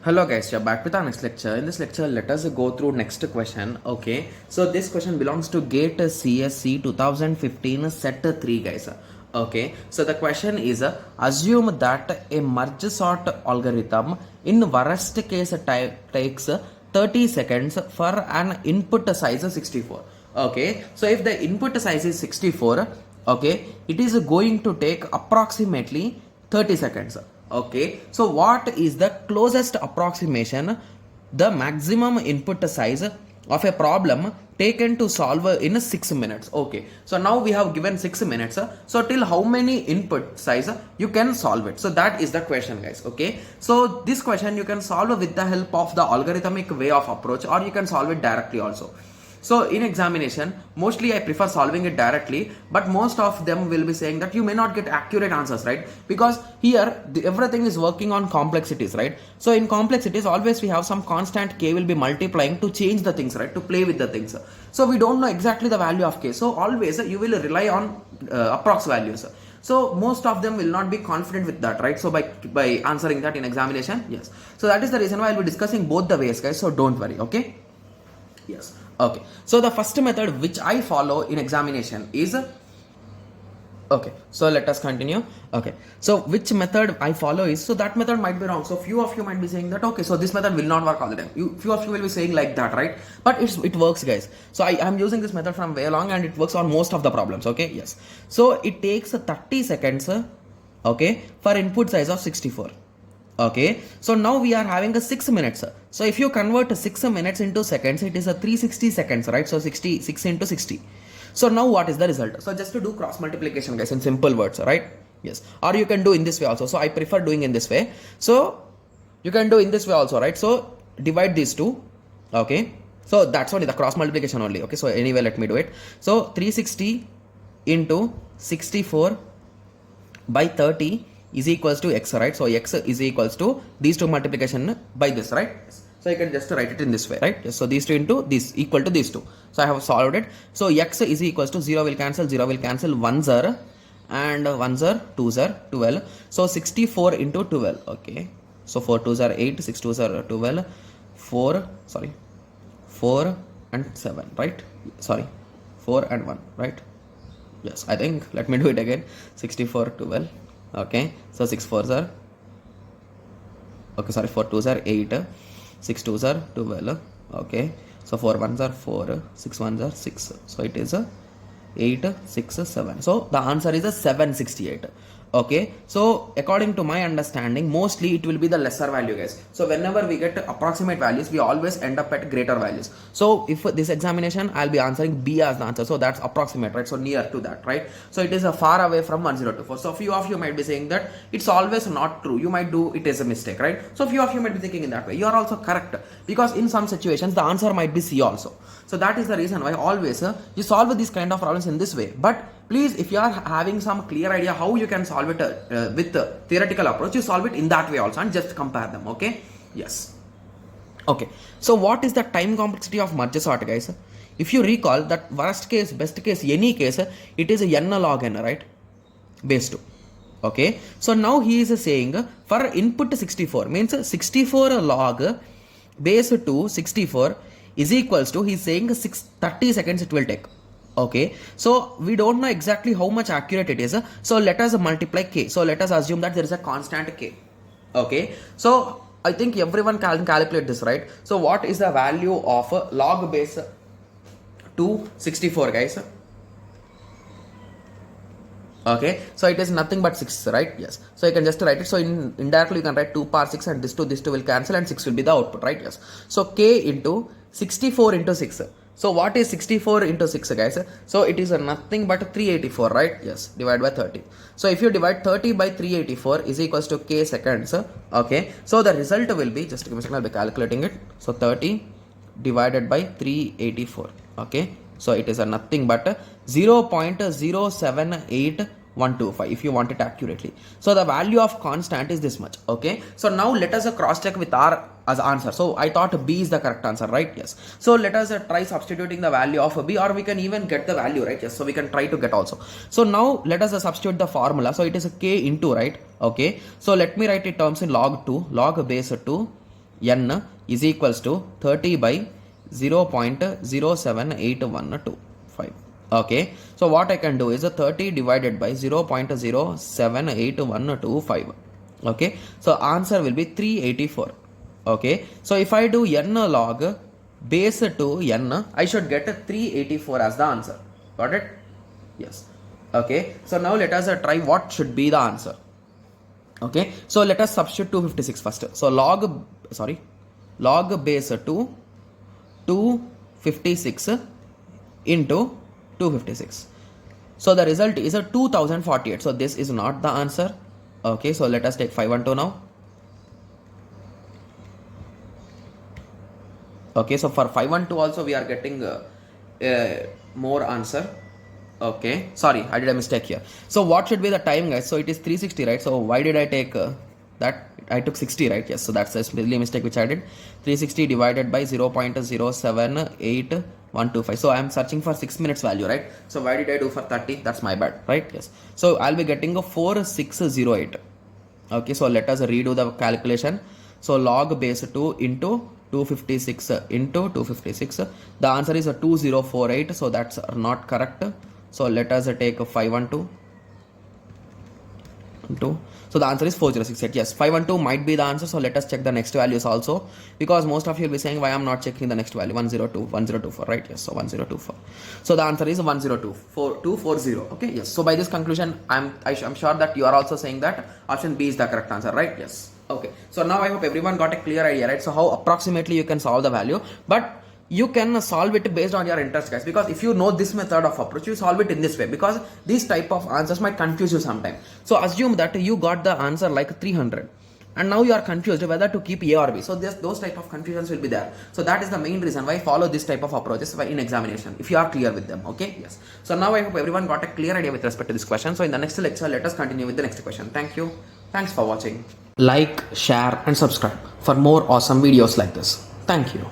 Hello guys, you're back with our next lecture. In this lecture, let us go through next question. Okay, so this question belongs to GATE CSE 2015 set 3 guys. Okay, so the question is assume that a merge sort algorithm in worst case takes 30 seconds for an input size of 64. Okay, so if the input size is 64, okay, it is going to take approximately 30 seconds. Okay, so what is the closest approximation the maximum input size of a problem taken to solve in 6 minutes? Okay, so now we have given 6 minutes, so till how many input size you can solve it? So that is the question guys. Okay, so this question you can solve with the help of the algorithmic way of approach, or you can solve it directly also. So in examination, mostly I prefer solving it directly, but most of them will be saying that you may not get accurate answers, right? Because here everything is working on complexities, right? So in complexities, always we have some constant k will be multiplying to change the things, right? To play with the things. So we don't know exactly the value of k. So always you will rely on approx values. So most of them will not be confident with that, right? So by answering that in examination, yes. So that is the reason why I'll be discussing both the ways, guys. So don't worry, okay? Yes. Okay. So the first method which I follow in examination is okay. So let us continue. Okay. So which method I follow is, so that method might be wrong. So few of you might be saying that okay, so this method will not work all the time. Few of you will be saying like that, right? But it works, guys. So I am using this method from way long and it works on most of the problems. Okay. Yes. So it takes 30 seconds. Okay, for input size of 64. Okay, so now we are having a 6 minutes. So if you convert 6 minutes into seconds, it is a 360 seconds, right? So 66 into 60. So now what is the result? So just to do cross multiplication, guys, in simple words, right? Yes, or you can do in this way also. So I prefer doing in this way. So you can do in this way also, right? So divide these two. Okay, so that's only the cross multiplication only. Okay, so anyway, let me do it. So 360 into 64 by 30 is equals to x, right? So x is equals to these two multiplication by this, right? So you can just write it in this way, right? So these two into this equal to these two. So I have solved it. So x is equals to 0 will cancel, 0 will cancel, 1s are and 1s are 2s are 12. So 64 into 12. Okay. So 4 2s are 8, 6 2s are 12, 4 and 7, right? Sorry, 4 and 1, right? Yes, I think let me do it again. 64 12. Okay, so 6 4s are okay, sorry, 4 2s are 8, 6 2s are 12. Okay, so 4 1s are 4, 6 1s are 6. So it is a 8 6 7. So the answer is a 768. Okay, so according to my understanding, mostly it will be the lesser value, guys. So whenever we get approximate values, we always end up at greater values. So if this examination, I'll be answering B as the answer. So that's approximate, right? So near to that, right? So it is a far away from 1024. So few of you might be saying that it's always not true. You might do it as a mistake, right? So few of you might be thinking in that way. You are also correct, because in some situations the answer might be C also. So that is the reason why always you solve these kind of problems in this way. But please, if you are having some clear idea how you can solve it with the theoretical approach, you solve it in that way also and just compare them. Okay. Yes. Okay. So what is the time complexity of merge sort, guys? If you recall that worst case, best case, any case, it is n log n, right? Base 2. Okay. So now he is saying for input 64 means 64 log base 2 64 is equals to, he's saying 30 seconds it will take. Okay, so we don't know exactly how much accurate it is. So let us multiply k. So let us assume that there is a constant k. Okay, so I think everyone can calculate this, right? So what is the value of log base 264, guys? Okay, so it is nothing but 6, right? Yes, so you can just write it. So indirectly you can write 2 power 6 and this 2 will cancel and 6 will be the output, right? Yes, so k into 64 into 6. So what is 64 into 6, guys? So it is nothing but 384, right? Yes, divide by 30. So if you divide 30 by 384 is equals to k seconds. Okay, so the result will be, just give me a second, I'll be calculating it. So 30 divided by 384. Okay, so it is nothing but 0.078125 if you want it accurately. So the value of constant is this much. Okay, so now let us cross check with our as answer. So I thought B is the correct answer, right? Yes. So let us try substituting the value of B, or we can even get the value, right? Yes. So we can try to get also. So now let us substitute the formula. So it is a k into, right? Okay. So let me write it terms in log 2, log base 2 n is equals to 30 by 0.07812. Okay, so what I can do is 30 divided by 0.07812. Okay, so answer will be 384. Okay, so if I do n log base to n, I should get 384 as the answer. Got it? Yes. Okay, so now let us try what should be the answer. Okay, so let us substitute 256 first. So log base to 256 into 256. So the result is a 2048. So this is not the answer. Okay, so let us take 512 now. Okay, so for 512 also we are getting more answer. Okay, sorry, I did a mistake here. So what should be the time, guys? So it is 360, right? So why did I take that? I took 60, right? Yes, so that's a silly mistake which I did. 360 divided by 0.078125. So I am searching for 6 minutes value, right? So why did I do for 30? That's my bad, right? Yes. So I'll be getting a 4608. Okay, so let us redo the calculation. So log base 2 into 256 into 256. The answer is a 2048. So that's not correct. So let us take 512 into. So the answer is 4068. Yes, 512 might be the answer. So let us check the next values also, because most of you will be saying why I'm not checking the next value. 102, 1024, right? Yes, so 1024. So the answer is 1024, okay? Yes. So by this conclusion, I'm sure that you are also saying that option B is the correct answer, right? Yes. Okay. So now I hope everyone got a clear idea, right? So how approximately you can solve the value, but you can solve it based on your interest, guys, because if you know this method of approach, you solve it in this way, because these type of answers might confuse you sometime. So assume that you got the answer like 300 and now you are confused whether to keep A or B. So those type of confusions will be there. So that is the main reason why I follow this type of approaches in examination, if you are clear with them. Okay, yes. So now I hope everyone got a clear idea with respect to this question. So in the next lecture, let us continue with the next question. Thank you. Thanks for watching. Like, share and subscribe for more awesome videos like this. Thank you.